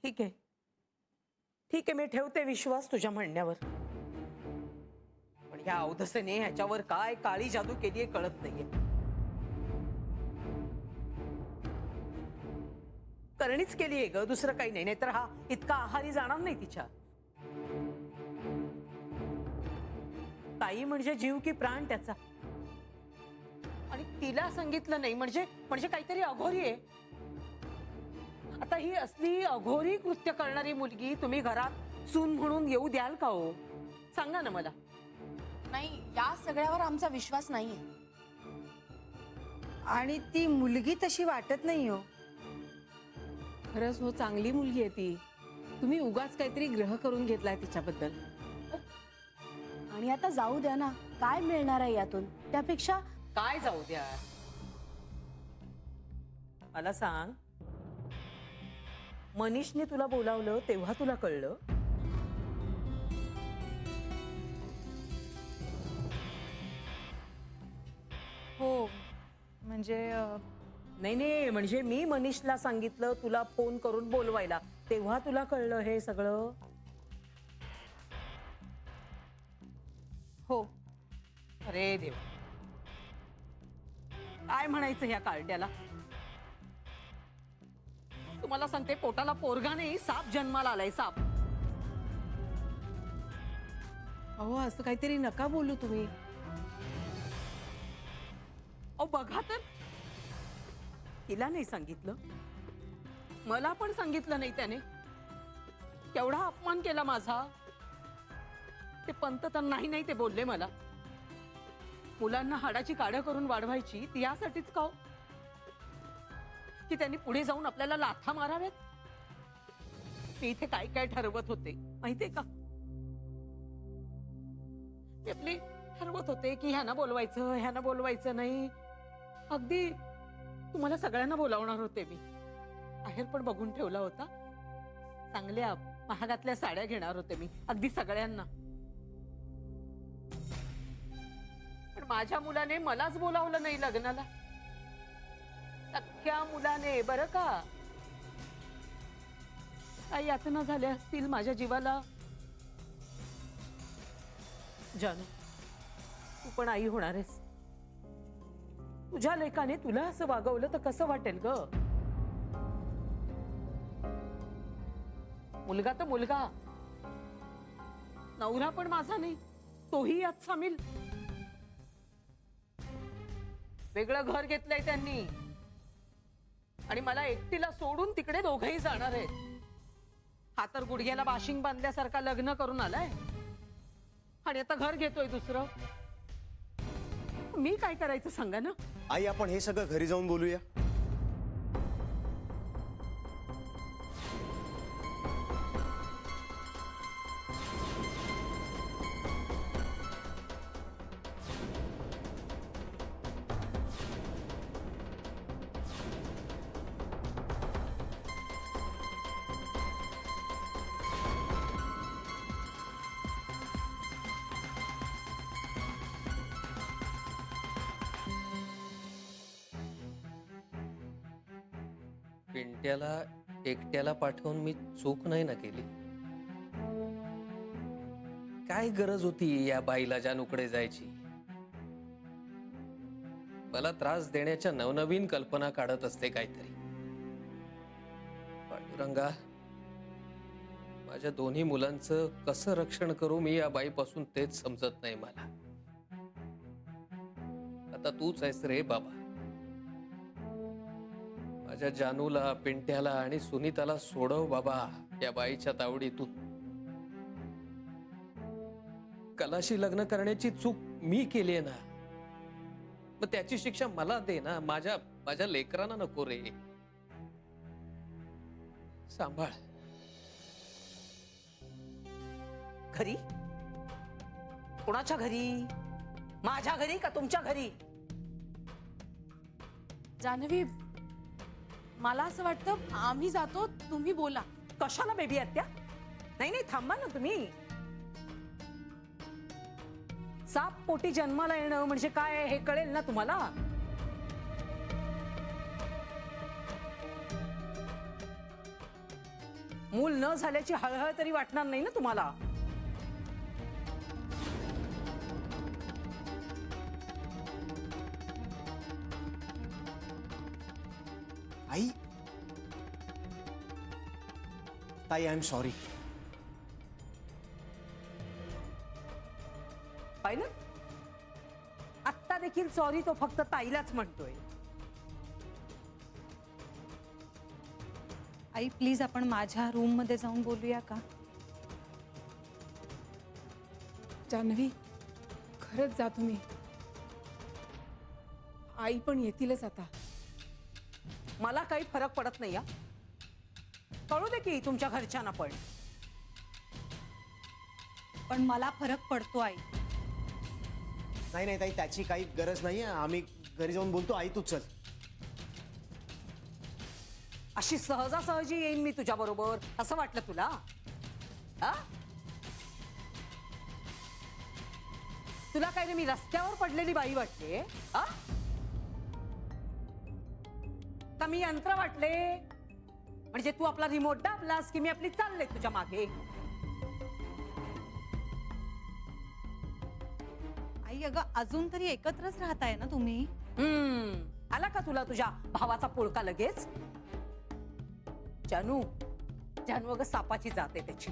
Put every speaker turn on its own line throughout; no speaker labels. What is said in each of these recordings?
ठीक आहे, ठीक आहे, मी ठेवते विश्वास तुझ्या म्हणण्यावर. पण ह्या अवधसेने ह्याच्यावर काय काळी जादू केलीये कळत नाहीये. करणीच केलीये ग, दुसरं काही नाही. नाहीतर हा इतका आहारी जाणार नाही तिच्या. ताई म्हणजे जीव की प्राण त्याचा, आणि तिला सांगितलं नाही म्हणजे म्हणजे काहीतरी अघोरी आहे. आता ही असली अघोरी कृत्य करणारी मुलगी तुम्ही घरात सून म्हणून येऊ द्याल का हो? सांगा ना मला.
नाही, या सगळ्यावर आमचा विश्वास नाहीये.
आणि ती मुलगी तशी वाटत नाही हो.
खरंच हो, चांगली मुलगी आहे ती. तुम्ही उगाच काहीतरी ग्रह करून घेतलाय तिच्याबद्दल.
आणि आता जाऊ द्या ना, काय मिळणार आहे यातून? त्यापेक्षा
काय जाऊ द्या, मला सांग. मनीषने तुला बोलावलं तेव्हा तुला कळलं?
हो म्हणजे
नाही नाही, म्हणजे मी मनीषला सांगितलं तुला फोन करून बोलवायला, तेव्हा तुला कळलं हे सगळं?
हो.
अरे देव, काय म्हणायचं ह्या कार्ट्याला? तुम्हाला सांगते, पोटाला पोरगा नाही, साप जन्माला आलाय, साप.
अहो, असं काहीतरी नका बोलू तुम्ही.
अहो बघा तर, तिला नाही सांगितलं, मला पण सांगितलं नाही त्याने. केवढा अपमान केला माझा. ते पंत तर नाही नाही ते बोलले मला. मुलांना हाडाची काढं करून वाढवायची ती यासाठीच का हो? की त्यांनी पुढे जाऊन आपल्याला लाथा माराव्यात. ते इथे काय काय ठरवत होते माहितीये का? ते आपले ठरवत होते की ह्याना बोलवायचं, ह्याना बोलवायचं नाही. अगदी तुम्हाला सगळ्यांना बोलावणार होते मी. बाहेर पण बघून ठेवला होता. चांगल्या महागातल्या साड्या घेणार होते मी, अगदी सगळ्यांना. पण माझ्या मुलाने मलाच बोलावलं नाही लग्नाला. सख्या मुलाने, बरं का. काही यातना झाल्या असतील माझ्या जीवाला. जानू, तू पण आई होणार आहेस. तुझ्या लेकाने तुला असं वागवलं तर कसं वाटेल ग? मुलगा तर मुलगा, नवरा पण माझा नाही, तोही यात सामील. वेगळं घर घेतलंय त्यांनी, आणि मला एकटीला सोडून तिकडे दोघंही जाणार आहेत. हा तर गुडघ्याला बाशिंग बांधल्यासारखा लग्न करून आलाय, आणि आता घर घेतोय दुसरं. मी काय करायचं सांगा ना.
आई, आपण हे सगळं घरी जाऊन बोलूया.
पिंट्याला एकट्याला पाठवून मी चूक नाही ना केली. काय गरज होती या बाईला जानूकडे जायची? मला त्रास देण्याच्या नवनवीन कल्पना काढत असते काहीतरी. पांडुरंगा, माझ्या दोन्ही मुलांचं कसं रक्षण करू मी या बाईपासून तेच समजत नाही मला. आता तूच आहेस रे बाबा. माझ्या जानूला, पिंट्याला आणि सुनीताला सोडव बाबा या बाईच्या तावडीतून. कलाशी लग्न करण्याची चूक मी केली आहे ना, मग त्याची शिक्षा मला दे ना. माझ्या लेकरांना नको रे. सांभाळ.
घरी? कोणाच्या घरी? माझ्या घरी का तुमच्या घरी?
जान्हवी, मला असं वाटतं आम्ही जातो, तुम्ही बोला.
कशाला बेबी आत्या? नाही नाही, थांबा ना तुम्ही. साप पोटी जन्माला येणं म्हणजे काय हे कळेल ना तुम्हाला. मूल न झाल्याची हळहळ तरी वाटणार नाही ना तुम्हाला?
आई, ताई, आय एम सॉरी.
पाहिलं, आत्ता देखील सॉरी तो फक्त ताईलाच म्हणतोय.
आई प्लीज आपण माझ्या रूम मध्ये जाऊन बोलूया का?
जान्हवी, खरंच जा तुम्ही. आई पण येतीलच आता.
मला काही फरक पडत नाही. या कळू दे की तुमच्या घरच्यांना पण.
पण मला फरक पडतो आई.
नाही नाही ताई, त्याची काही गरज नाहीये. आम्ही घरी जाऊन बोलतो. आई तू चल.
अशी सहजासहजी येईन मी तुझ्या बरोबर असं वाटलं तुला? हा? तुला काय रे, मी रस्त्यावर पडलेली बाई वाटते? हा? का मी यंत्र वाटले? म्हणजे तू आपला रिमोट दाबलास की मी आपली चालले तुझ्या मागे.
आई अगं अजून तरी एकत्रच राहताय ना तुम्ही?
आला का तुला तुझ्या भावाचा पुळका लगेच? जानू, जानू अगं सापाची जाते त्याची.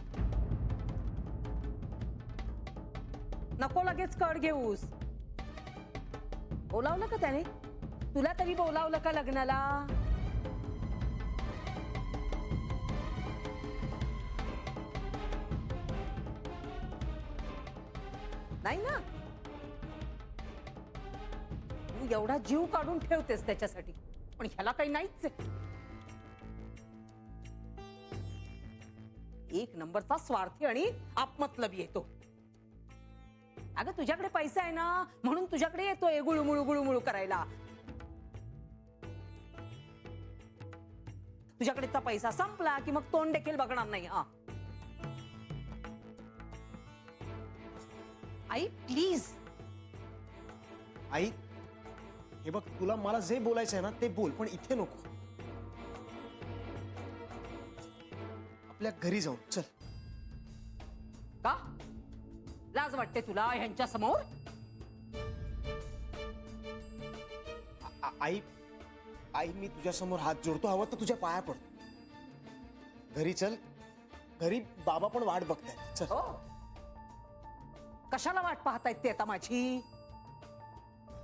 नको लगेच कड घेऊस. बोलावलं का त्याने? तुला तरी बोलावलं का लग्नाला? नाही ना? तू एवढा जीव काढून ठेवतेस त्याच्यासाठी, पण ह्याला काही नाहीच आहे. एक नंबरचा स्वार्थी आणि आपमतलबी येतो. अगं तुझ्याकडे पैसा आहे ना म्हणून तुझ्याकडे येतोय गुळुमुळू गुळुमुळू करायला. तुझ्याकडेचा पैसा संपला की मग तोंड देखील बघणार नाही. हा
आई प्लीज.
आई, हे बघ, तुला मला जे बोलायचं आहे ना ते बोल, पण इथे नको. आपल्या घरी जाऊन चल.
का लाज वाटते तुला ह्यांच्या समोर?
आई, आई मी तुझ्या समोर हात जोडतो. हवं तर तुझ्या पाया पडतो. घरी चल. घरी बाबा पण वाट बघतायत. चल.
हो, कशाला वाट पाहतायत ते आता माझी?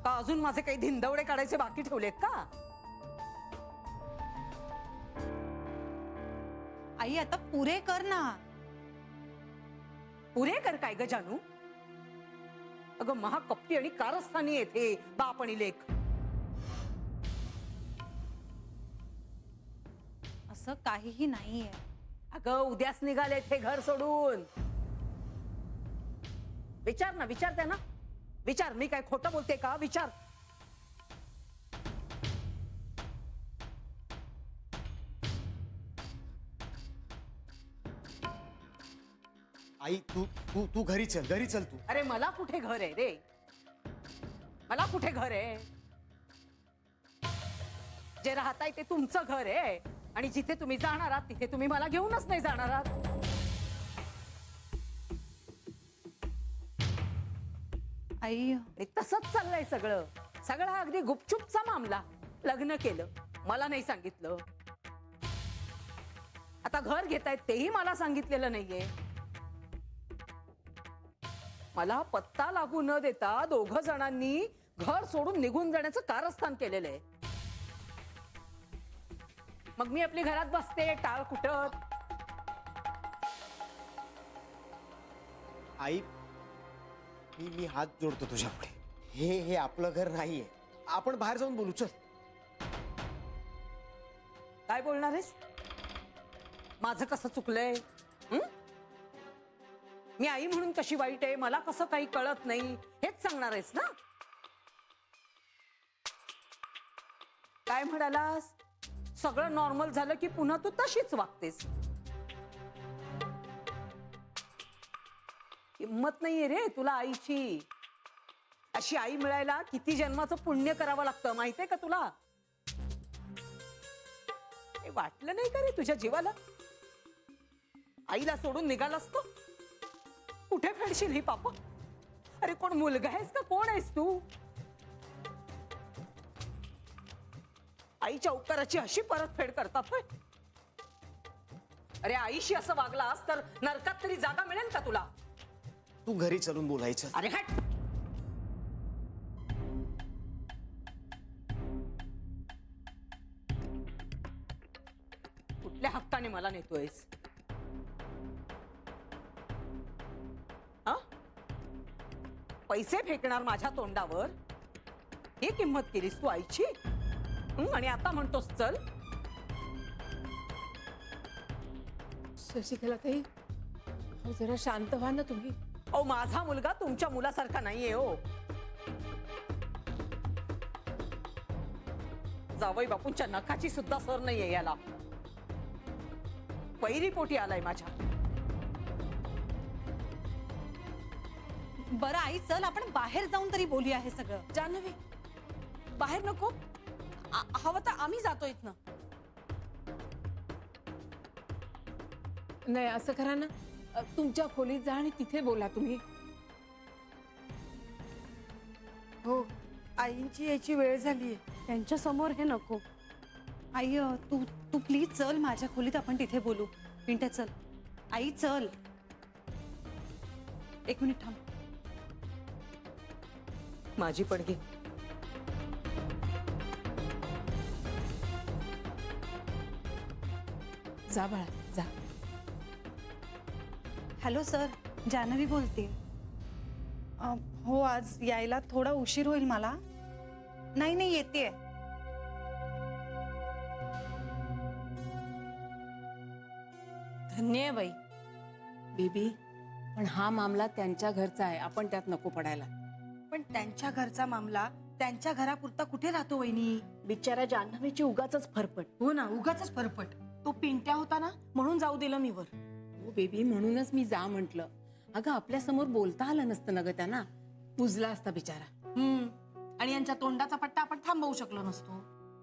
का अजून माझे काही धिंदवडे काढायचे बाकी ठेवलेत का?
आई आता पुरे कर ना.
पुरे कर काय ग जानू? अगं महाकप्पी आणि कारस्थानी येथे बाप आणि लेख.
असं काहीही नाहीये.
अगं उद्याच निघाले हे घर सोडून. विचार ना, विचार त्यांना. विचार, मी काय खोटं बोलते का? विचार.
आई तू तू तू घरी चल. घरी चल तू.
अरे मला कुठे घर आहे रे? मला कुठे घर आहे? जे राहताय ते तुमचं घर आहे आणि जिथे तुम्ही जाणार आहात तिथे तुम्ही मला घेऊनच नाही जाणार आहात.
आई
आणि तसंच चाललंय सगळं. सगळा अगदी गुपचूपचा मामला. लग्न केलं, मला नाही सांगितलं. आता घर घेतायत तेही मला सांगितलेलं नाहीये. मला पत्ता लागू न देता दोघ जणांनी घर सोडून निघून जाण्याचं कारस्थान केलेलं आहे. मग मी आपली घरात बसते टाळ कुटत.
आई, मी हात जोडतो तुझ्या पुढे. हे आपलं घर नाहीये. आपण बाहेर जाऊन बोलू. चल.
काय बोलणार आहेस? माझं कसं चुकलंय? मी आई म्हणून कशी वाईट आहे, मला कसं काही कळत नाही हेच सांगणार आहेस ना? काय म्हणालास? सगळं नॉर्मल झालं की पुन्हा तू तशीच वागतेस. हिम्मत नाहीये रे तुला आईची. अशी आई मिळायला किती जन्माचं पुण्य करावं लागतं माहितीये का तुला? हे वाटलं नाही का रे तुझ्या जीवाला? आईला सोडून निघालास तू? कुठे फेडशील ही पाप? अरे कोण मुलगा आहेस का कोण आहेस तू? आईच्या उपकाराची अशी परतफेड करतात होय? अरे आईशी असं वागलास तर नरकात तरी जागा मिळेल का तुला?
तू घरी चलून बोलायचं.
अरे हट. कुठल्या हक्काने मला नेतोयस? हा? पैसे फेकणार माझ्या तोंडावर ही किंमत केलीस तू आईची? आणि आता म्हणतोस चल?
शशिकला ताई, अहो, जरा शांत व्हा ना तुम्ही.
अहो माझा मुलगा तुमच्या मुलासारखा नाहीये हो. जावई बापूंच्या नखाची सुद्धा सर नाहीये याला. वैरी पोटी आलाय माझ्या.
बरं आई चल आपण बाहेर जाऊन तरी बोलूया हे सगळं.
जान्हवी, बाहेर नको.
हवं तर आम्ही जातो इथनं.
नाही, असं करा ना, तुमच्या खोलीत जा आणि तिथे बोला तुम्ही.
हो, आईंची याची वेळ झालीये.
त्यांच्या समोर हे नको. आई तू तू प्लीज चल माझ्या खोलीत, आपण तिथे बोलू. पिंट्या चल. आई चल. एक मिनिट थांब.
माझी पण घे.
जा बाळा, जा.
हॅलो सर, जान्हवी बोलते. हो, आज यायला थोडा उशीर होईल मला. नाही येते.
धन्य आहे बाई. बेबी, पण हा मामला त्यांच्या घरचा आहे, आपण त्यात नको पडायला.
पण त्यांच्या घरचा मामला त्यांच्या घरापुरता कुठे राहतो वहिनी?
बिचारा जान्हवीची उगाचच फरफट.
हो ना, उगाच फरफट. तो पिंट्या होता ना, म्हणून जाऊ दिलं मी वर.
हो बेबी, म्हणूनच मी जा म्हंटल. अगं आपल्या समोर बोलता आलं नसतं ना ग त्यांना. पुजला असता बिचारा.
आणि यांच्या तोंडाचा पट्टा आपण थांबवू शकलो नसतो.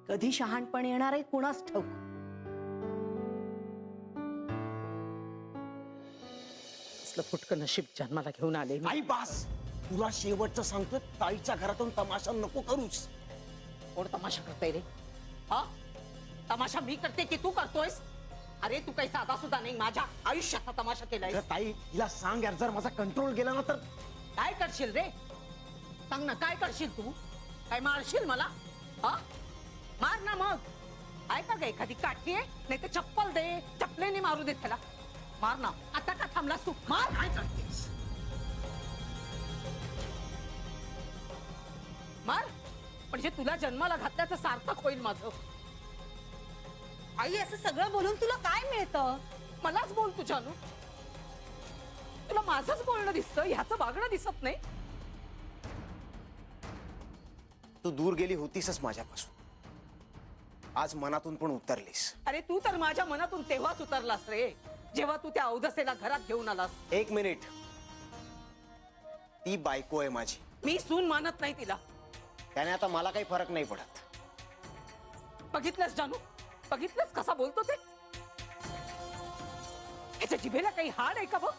कधी शहाणपण येणार आहे कुणास ठाऊक.
असलं फुटकं नशीब जन्माला घेऊन आले मी.
आई बास, तुला शेवटचं सांगतो, ताईच्या घरातून तमाशा नको करूस.
कोण तमाशा करतोय रे? हा, तमाशा मी करते की तू करतोयस? अरे तू काही साधा सुद्धा नाही, माझ्या आयुष्याचा तमाशा केलाय.
अगं ताई, हिला सांग यार, जर माझा कंट्रोल गेला ना तर.
काय करशील रे? सांग ना, काय करशील तू? काय मारशील मला? हा, मार ना मग. आहे का ग एखादी काठी आहे? नाही तर चप्पल दे, चप्पलेने मारू दे त्याला. मार ना. आता का थांबलास तू? मार. काय करतेस? मार, म्हणजे तुला जन्माला घातल्याचं सार्थक होईल माझं.
आई असं सगळं बोलून तुला काय मिळतं?
मलाच बोल तुझ्यानु. तुला माझंच बोलणं दिसतं, ह्याचं वागणं दिसत नाही.
तू दूर गेली होतीसच माझ्यापासून, आज मनातून पण उतरलीस.
अरे तू तर माझ्या मनातून तेव्हाच उतरलास रे, जेव्हा तू त्या अवधसेला घरात घेऊन आलास.
एक मिनिट, ती बायको आहे माझी.
मी सून मानत नाही तिला.
त्याने आता मला काही फरक नाही पडत.
बघितलंस जानू, बघितलंस कसा बोलतो ते? ह्याच्या जिभेला काही हाड आहे का बघ?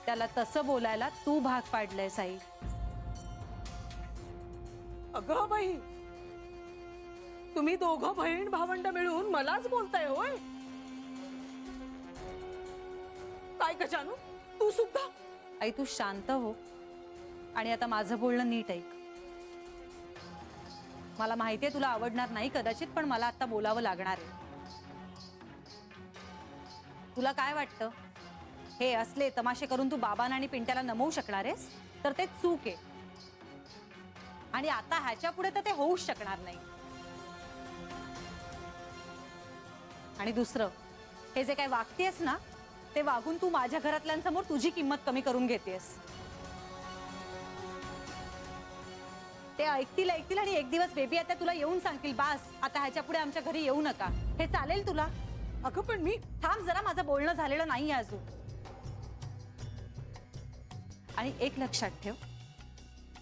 त्याला तसं बोलायला तू भाग पाडलंय साई.
अगं बाई, तुम्ही दोघं बहीण भावंड मिळून मलाच बोलताय होय? काय का जानू, तू सुद्धा?
आई तू शांत हो आणि आता माझं बोलणं नीट ऐक. मला माहितीये तुला आवडणार नाही कदाचित, पण मला आता बोलावं लागणार आहे. तुला काय वाटतं, हे असले तमाशे करून तू बाबांना आणि पिंट्याला नमवू शकणार आहेस? तर ते चूक आहे. आणि आता ह्याच्या पुढे तर ते होऊच शकणार नाही. आणि दुसरं, हे जे काय वागतेस ना, ते वागून तू माझ्या घरातल्यांसमोर तुझी किंमत कमी करून घेतेस. ते ऐकतील आणि एक दिवस बेबी आता तुला येऊन सांगतील, बास आता ह्याच्या पुढे आमच्या घरी येऊ नका. हे चालेल तुला?
अगं पण मी.
थांब जरा, माझं बोलणं झालेलं नाहीये अजून. आणि एक लक्षात ठेव,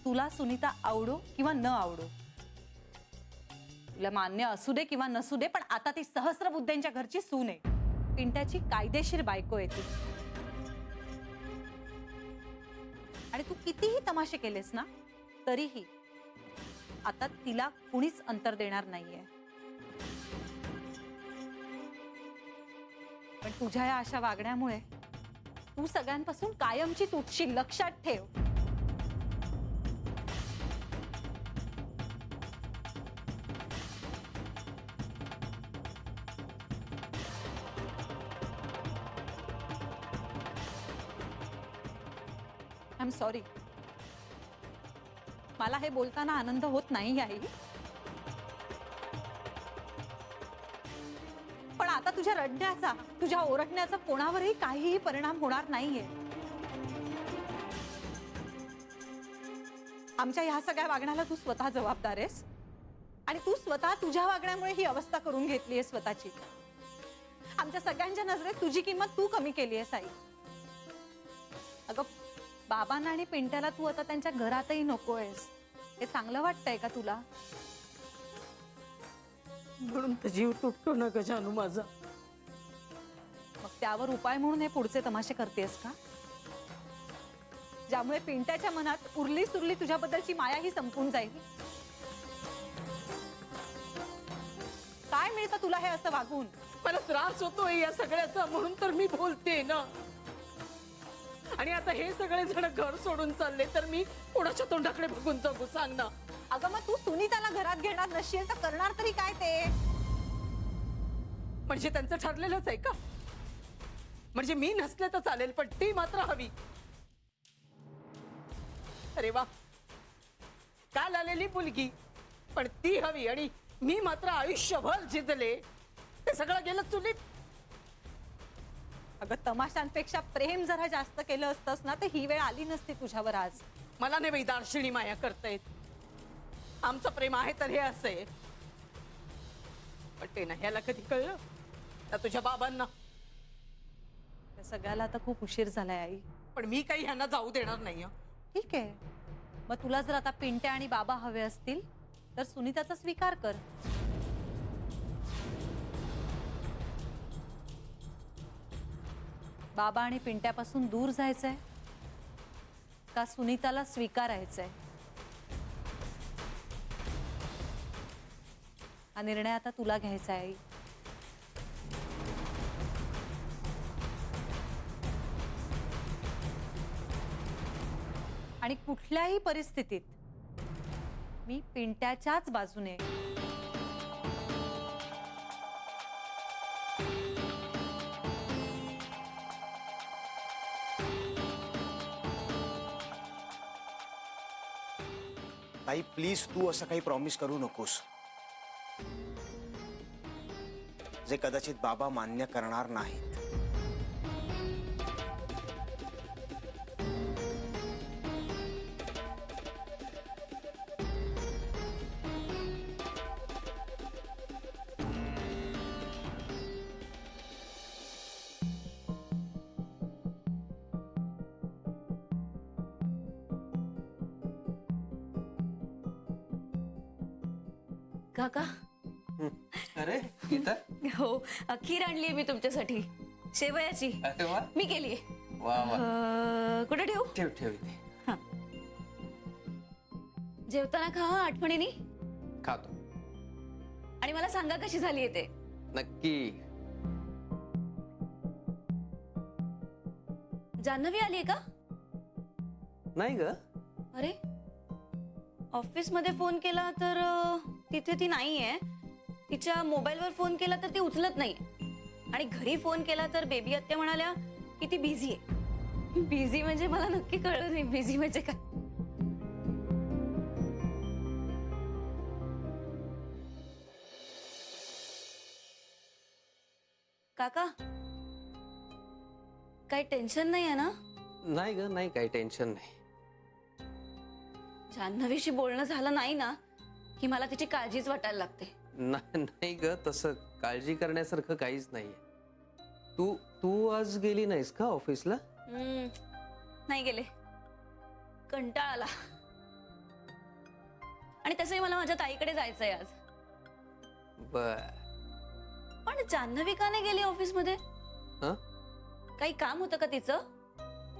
तुला सुनीता आवडो किंवा न आवडो, तुला मान्य असू दे किंवा नसू दे, पण आता ती सहस्रबुद्धेंच्या घरची सून आहे. पिंट्याची कायदेशीर बायको आहे ती. आणि तू कितीही तमाशे केलेस ना तरीही आता तिला कुणीच अंतर देणार नाहीये. पण तुझ्या या अशा वागण्यामुळे तू सगळ्यांपासून कायमची तुटशील, लक्षात ठेव. I am sorry. मला हे बोलताना आनंद होत नाही आई. पण आता तुझ्या रडण्याचा, तुझ्या ओरडण्याचा कोणावरही काहीही परिणाम होणार नाहीये. आमच्या ह्या सगळ्या वागण्याला तू स्वतः जबाबदार आहेस आणि तू स्वतः तुझ्या वागण्यामुळे ही अवस्था करून घेतली आहे स्वतःची. आमच्या सगळ्यांच्या नजरेत तुझी किंमत तू कमी केली आहेस आई. अगं, बाबांना आणि पिंट्याला तू आता त्यांच्या घरातही नकोयस. हे चांगलं वाटतंय का तुला?
म्हणून तर जीव तुटतो ना ग जानू माझा.
मग त्यावर उपाय म्हणून हे पुढचे तमाशे करतेस का? ज्यामुळे पिंट्याच्या मनात उरली सुरली तुझ्याबद्दलची माया ही संपून जाईल. काय मिळतं तुला हे असं वागून?
मला त्रास होतोय या सगळ्याचा, म्हणून तर मी बोलते ना. आणि आता हे सगळे जण घर सोडून चालले तर मी कोणाच्या तोंडाकडे बघून जगू, सांग ना.
अगं, मग तू सुनीताला घरात घेणार नसशील तर करणार तरी काय ते?
म्हणजे त्यांचं ठरलेलंच आहे का? म्हणजे मी नसले तर चालेल पण ती मात्र हवी. अरे वा, काल आलेली मुलगी पण ती हवी आणि मी मात्र आयुष्यभर झिजले. ते सगळं गेलं चुलीत.
अगं, तमाशांपेक्षा प्रेम जरा जास्त केलं असतंस ना तर ही वेळ आली नसती तुझ्यावर आज.
मला नाही बाई दार्शिनी माया करतायत. आमचं प्रेम आहे तर हे असे. पण ते नाही, ह्याला कधी कळलं ना तुझ्या बाबांना.
त्या सगळ्याला आता खूप उशीर झालाय आई.
पण मी काही ह्यांना जाऊ देणार नाही हं.
ठीक आहे, मग तुला जर आता पिंट्या आणि बाबा हवे असतील तर सुनीताचा स्वीकार कर. बाबा आणि पिंट्यापासून दूर जायचंय का सुनीताला स्वीकारायचंय? हा निर्णय आता तुला घ्यायचा आहे आई. आणि कुठल्याही परिस्थितीत मी पिंट्याच्याच बाजूने.
ताई प्लीज तू असं काही प्रॉमिस करू नकोस जे कदाचित बाबा मान्य करणार नाहीत.
काका.
अरे गीता,
हो, खीर आणली मी तुमच्यासाठी, शेवयाची.
अरे वा
मी केलीये.
वा वा.
कुठे ठेवू?
ठेव ठेव इथे.
जेवताना खा हं, आठवणीने.
खातो
आणि मला सांगा कशी झाली ते.
नक्की.
जान्हवी आलीये का?
नाही ग.
अरे, ऑफिस मध्ये फोन केला तर तिथे ती नाहीये. तिच्या मोबाईलवर फोन केला तर ती उचलत नाही. आणि घरी फोन केला तर बेबी आत्या म्हणाल्या की ती बिझी आहे. बिझी म्हणजे मला नक्की कळलं नाही बिझी म्हणजे काय. काका, काही टेन्शन नाही आहे ना?
नाही ग, नाही काही टेन्शन नाही.
जान्हवीशी बोलणं झालं नाही ना की मला तिची काळजीच वाटायला लागते.
नाही ग, तसं काळजी करण्यासारखं काहीच नाहीये. तू तू आज गेली नाहीस का ऑफिसला?
नाही गेले, कंटाळा आला. आणि तसंही मला माझ्या ताईकडे जायचंय आज.
बर.
पण जान्हवी का नाही गेली ऑफिसमध्ये?
हा?
काही काम होतं का तिचं?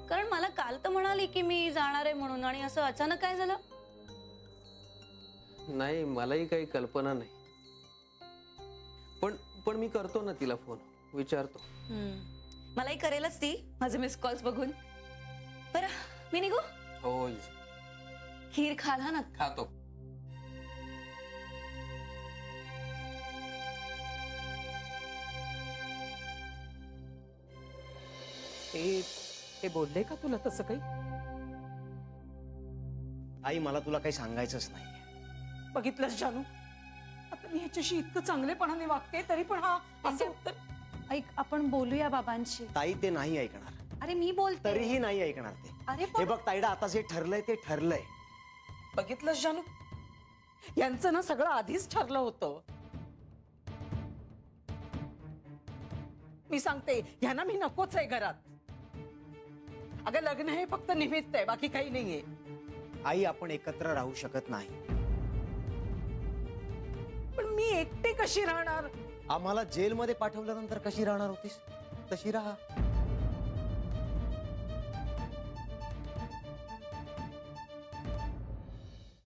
कारण मला काल तर म्हणाली की मी जाणार आहे म्हणून, आणि असं अचानक काय झालं?
नाही, मलाही काही कल्पना नाही. पण मी करतो ना तिला फोन, विचारतो.
मलाही करेलच ती माझे मिस कॉल्स बघून. बरं, मी निघू?
हो,
खीर खाला ना?
खातो.
ते बोलले का तुला तसं काही?
आई मला तुला काही सांगायचंच नाही.
बघितलंस जानू, आता मी ह्याच्याशी इतकं चांगलेपणाने वागते तरी पण हा असं उत्तर.
ऐक, आपण बोलूया बाबांशी.
ताई ते नाही ऐकणार,
अरे मी बोलते.
तरीही नाही ऐकणार ते.
अरे
हे
पण
बघ ताईडा, आता जे ठरलंय ते ठरलंय.
बघितलंस जानू, यांचं ना सगळं आधीच ठरलं होतं. मी सांगते ह्यांना मी नकोच आहे घरात. अगं लग्न हे फक्त निमित्त आहे, बाकी काही नाहीये.
आई आपण एकत्र राहू शकत नाही.
पण मी एकटे कशी राहणार?
आम्हाला जेलमध्ये पाठवल्यानंतर कशी राहणार होतीस तशी राहा.